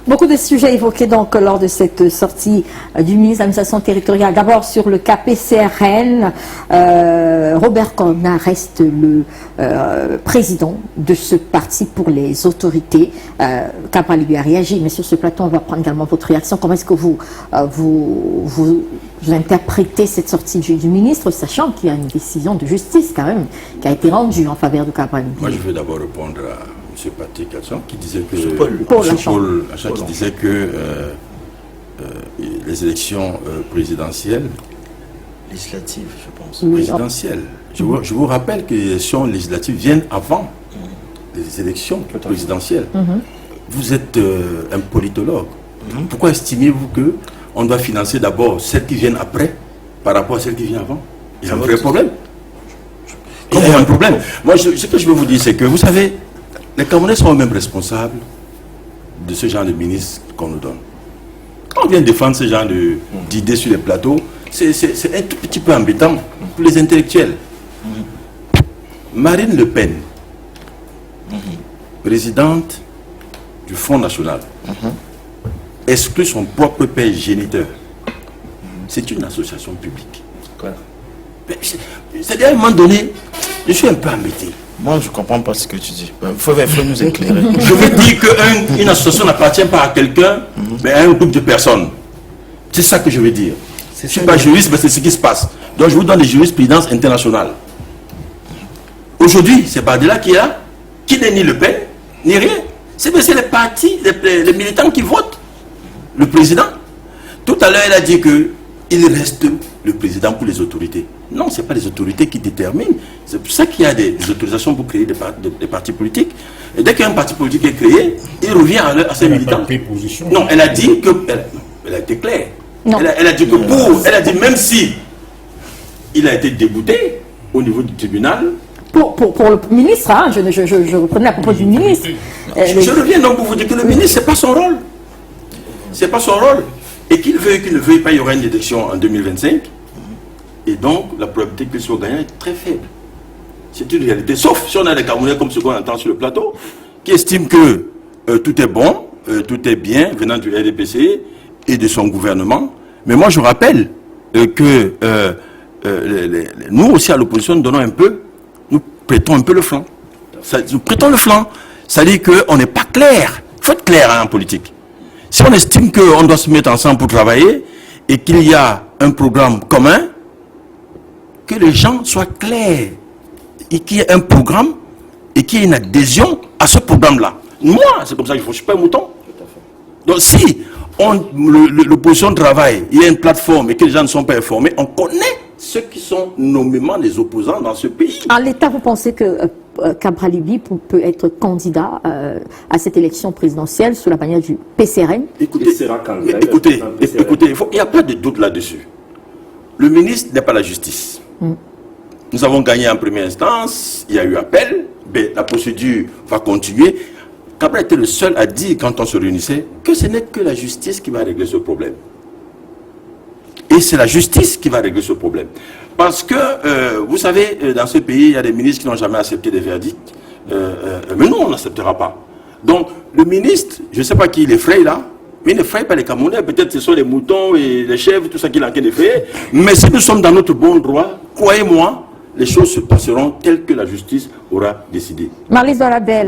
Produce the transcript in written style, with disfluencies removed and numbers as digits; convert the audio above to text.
Beaucoup de sujets évoqués donc lors de cette sortie du ministre de l'administration territoriale. D'abord sur le cas PCRN, Robert Corna reste le président de ce parti pour les autorités. Cabral lui a réagi, mais sur ce plateau on va prendre également votre réaction. Comment est-ce que vous interprétez cette sortie du ministre, sachant qu'il y a une décision de justice quand même qui a été rendue en faveur de Cabral? Moi je veux d'abord répondre à M. Patrick Lachon qui disait que Paul Lachon qui disait que les élections présidentielles, législatives, je pense. Oui, présidentielles. Je vous rappelle que les élections législatives viennent avant les élections présidentielles. Vous êtes un politologue. Pourquoi estimez-vous que on doit financer d'abord celles qui viennent après par rapport à celles qui viennent avant? Il y a un vrai problème. Il y a un problème. Moi, ce que je veux vous dire, c'est que vous savez, les Camerounais sont eux-mêmes responsables de ce genre de ministre qu'on nous donne. Quand on vient défendre ce genre d'idées sur les plateaux, c'est un tout petit peu embêtant pour les intellectuels. Marine Le Pen, présidente du Front National, exclut son propre père géniteur. C'est une association publique. C'est-à-dire, à un moment donné, je suis un peu embêté. Moi, je ne comprends pas ce que tu dis. Il faut nous éclairer. Je veux dire qu'une association n'appartient pas à quelqu'un, mais à un groupe de personnes. C'est ça que je veux dire. Je ne suis pas juriste, mais c'est ce qui se passe. Donc, je vous donne des jurisprudences internationales. Aujourd'hui, c'est Bardella qui est là, qui n'est ni Le Pen, ni rien. C'est les partis, les militants qui votent le président. Tout à l'heure, il a dit qu'il reste le président pour les autorités. Non, ce n'est pas les autorités qui déterminent. C'est pour ça qu'il y a des autorisations pour créer des partis politiques. Et dès qu'un parti politique est créé, il revient à ses militants. Non, elle a dit que... Elle a été claire. Elle a dit que elle a dit même si il a été débouté au niveau du tribunal... Pour le ministre, hein, je reprenais à propos du ministre. Je reviens donc pour vous dire que le ministre, ce n'est pas son rôle. Ce n'est pas son rôle. Et qu'il veuille qu'il ne veuille pas, il y aura une élection en 2025. Et donc, la probabilité qu'il soit gagnant est très faible. C'est une réalité. Sauf si on a des Camerounais comme ce qu'on entend sur le plateau, qui estiment que tout est bon, tout est bien, venant du RDPC et de son gouvernement. Mais moi, je rappelle que nous aussi, à l'opposition, nous prêtons un peu le flanc. Nous prêtons le flanc. Ça dit qu'on n'est pas clair. Il faut être clair en politique. Si on estime qu'on doit se mettre ensemble pour travailler et qu'il y a un programme commun, que les gens soient clairs et qu'il y ait un programme et qu'il y ait une adhésion à ce programme-là. Moi, c'est comme ça que je ne suis pas un mouton. Donc si l'opposition travaille, il y a une plateforme et que les gens ne sont pas informés, on connaît ceux qui sont nommément les opposants dans ce pays. En l'état, vous pensez que Cabral Libye peut être candidat à cette élection présidentielle sous la bannière du PCRN? Écoutez, il n'y a pas de doute là-dessus. Le ministre n'est pas la justice. Nous avons gagné en première instance, il y a eu appel, mais la procédure va continuer. Cabral était le seul à dire, quand on se réunissait, que ce n'est que la justice qui va régler ce problème. Et c'est la justice qui va régler ce problème. Parce que, vous savez, dans ce pays, il y a des ministres qui n'ont jamais accepté des verdicts. Mais nous, on n'acceptera pas. Donc, le ministre, je ne sais pas qui l'effraie là, mais il n'effraie pas les Camerounais. Peut-être ce sont les moutons et les chèvres, tout ça qu'il est en train d'effrayer. Mais si nous sommes dans notre bon droit, croyez-moi, les choses se passeront telles que la justice aura décidé. Marlise Doradel.